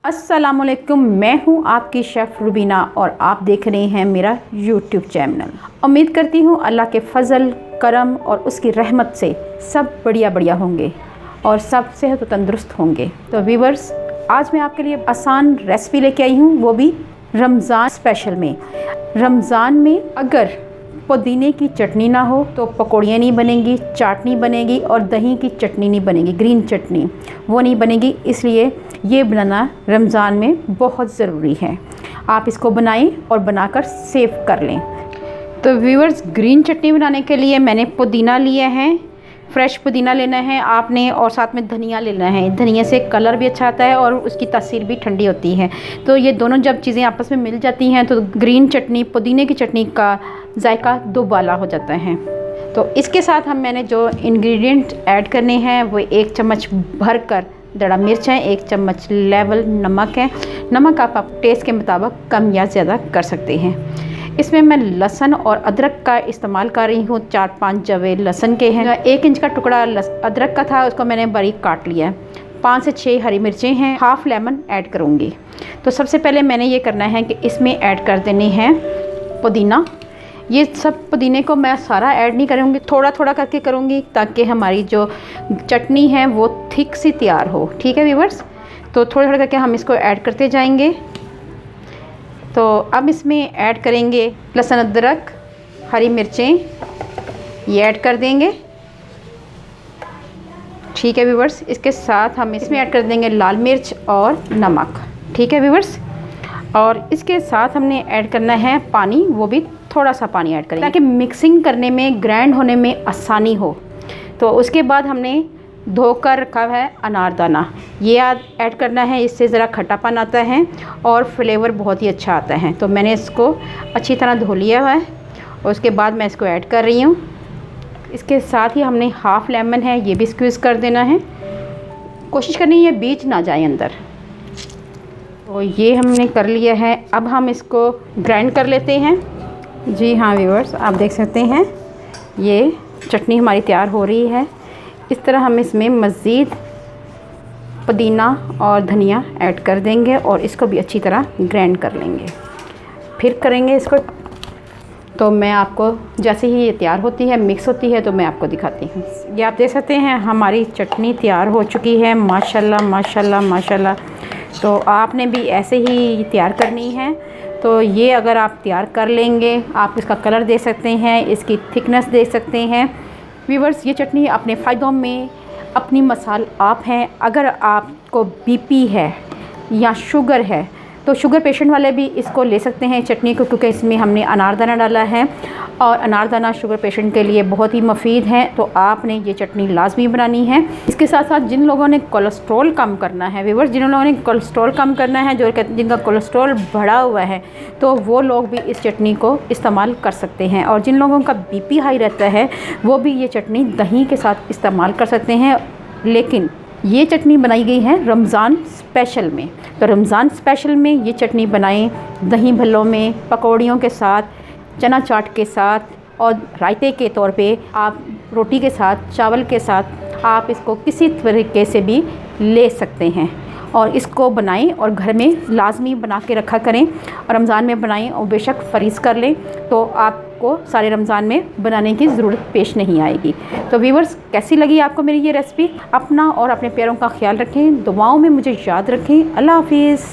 अस्सलामुअलैकुम, मैं हूं आपकी शेफ़ रुबीना और आप देख रहे हैं मेरा यूट्यूब चैनल। उम्मीद करती हूं अल्लाह के फ़ज़ल, करम और उसकी रहमत से सब बढ़िया होंगे और सब सेहत व तंदुरुस्त होंगे। तो व्यूवर्स, आज मैं आपके लिए आसान रेसिपी लेके आई हूं, वो भी रमज़ान स्पेशल में। रमज़ान में अगर पुदीने की चटनी ना हो तो पकौड़ियाँ नहीं बनेंगी, चाट नहीं बनेगी और दही की चटनी नहीं बनेगी, ग्रीन चटनी वो नहीं बनेगी। इसलिए ये बनाना रमज़ान में बहुत ज़रूरी है। आप इसको बनाएं और बनाकर सेव कर लें। तो व्यूअर्स, ग्रीन चटनी बनाने के लिए मैंने पुदीना लिया है, फ्रेश पुदीना लेना है आपने और साथ में धनिया लेना है। धनिया से कलर भी अच्छा आता है और उसकी तासीर भी ठंडी होती है। तो ये दोनों जब चीज़ें आपस में मिल जाती हैं तो ग्रीन चटनी, पुदीने की चटनी का जायका दुबाला हो जाता है। तो इसके साथ मैंने जो इंग्रेडिएंट ऐड करने हैं वो 1 चम्मच भर कर दड़ा मिर्च है, 1 चम्मच लेवल नमक है। नमक आप टेस्ट के मुताबिक कम या ज़्यादा कर सकते हैं। इसमें मैं लहसुन और अदरक का इस्तेमाल कर रही हूँ। 4-5 जवे लहसुन के हैं। 1 इंच का टुकड़ा अदरक का था, उसको मैंने बारीक काट लिया है। 5 से 6 हरी मिर्चें हैं, हाफ़ लेमन ऐड करूँगी। तो सबसे पहले मैंने ये करना है कि इसमें ऐड कर देने हैं पुदीना। ये सब पुदीने को मैं सारा ऐड नहीं करूँगी, थोड़ा थोड़ा करके करूँगी ताकि हमारी जो चटनी है वो थिक सी तैयार हो। ठीक है व्यूअर्स, तो थोड़ा थोड़ा करके हम इसको ऐड करते जाएंगे। तो अब इसमें ऐड करेंगे लहसुन, अदरक, हरी मिर्चें, ये ऐड कर देंगे। ठीक है व्यूअर्स, इसके साथ हम इसमें ऐड कर देंगे लाल मिर्च और नमक। ठीक है व्यूअर्स, और इसके साथ हमने ऐड करना है पानी, वो भी थोड़ा सा पानी ऐड करेंगे ताकि मिक्सिंग करने में, ग्राइंड होने में आसानी हो। तो उसके बाद हमने धोकर रखा है अनारदाना, ये ऐड करना है। इससे ज़रा खट्टापन आता है और फ्लेवर बहुत ही अच्छा आता है। तो मैंने इसको अच्छी तरह धो लिया हुआ है और उसके बाद मैं इसको ऐड कर रही हूँ। इसके साथ ही हमने हाफ़ लेमन है, ये भी स्क्वीज़ कर देना है। कोशिश करनी है बीज ना जाए अंदर। तो ये हमने कर लिया है। अब हम इसको ग्राइंड कर लेते हैं। जी हाँ व्यूअर्स, आप देख सकते हैं ये चटनी हमारी तैयार हो रही है। इस तरह हम इसमें मज़ीद पुदीना और धनिया ऐड कर देंगे और इसको भी अच्छी तरह ग्राइंड कर लेंगे। फिर करेंगे इसको। तो मैं आपको जैसे ही ये तैयार होती है, मिक्स होती है, तो मैं आपको दिखाती हूँ। ये आप देख सकते हैं हमारी चटनी तैयार हो चुकी है। माशाल्लाह माशाल्लाह माशाल्लाह। तो आपने भी ऐसे ही तैयार करनी है। तो ये अगर आप तैयार कर लेंगे, आप इसका कलर देख सकते हैं, इसकी थिकनेस देख सकते हैं। व्यूअर्स, ये चटनी अपने फ़ायदों में अपनी मसाल आप हैं। अगर आपको बीपी है या शुगर है तो शुगर पेशेंट वाले भी इसको ले सकते हैं चटनी को, क्योंकि इसमें हमने अनारदाना डाला है और अनारदाना शुगर पेशेंट के लिए बहुत ही मुफीद है। तो आपने ये चटनी लाजमी बनानी है। इसके साथ साथ जिन लोगों ने कोलेस्ट्रॉल कम करना है, व्यूअर्स, जिन लोगों ने कोलेस्ट्रॉल कम करना है, जिनका कोलेस्ट्रॉल बढ़ा हुआ है, तो वो लोग भी इस चटनी को इस्तेमाल कर सकते हैं। और जिन लोगों का बीपी हाई रहता है वो भी ये चटनी दही के साथ इस्तेमाल कर सकते हैं। लेकिन ये चटनी बनाई गई है रमज़ान स्पेशल में। तो रमज़ान स्पेशल में ये चटनी बनाएं दही भल्लों में, पकौड़ियों के साथ, चना चाट के साथ और रायते के तौर पे आप रोटी के साथ, चावल के साथ आप इसको किसी तरीके से भी ले सकते हैं। और इसको बनाएं और घर में लाजमी बना के रखा करें। और रमज़ान में बनाएं और बेशक फ्रीज़ कर लें, तो आपको सारे रमज़ान में बनाने की ज़रूरत पेश नहीं आएगी। तो व्यूअर्स, कैसी लगी आपको मेरी ये रेसिपी? अपना और अपने प्यारों का ख्याल रखें, दुआओं में मुझे याद रखें। अल्लाह हाफिज़।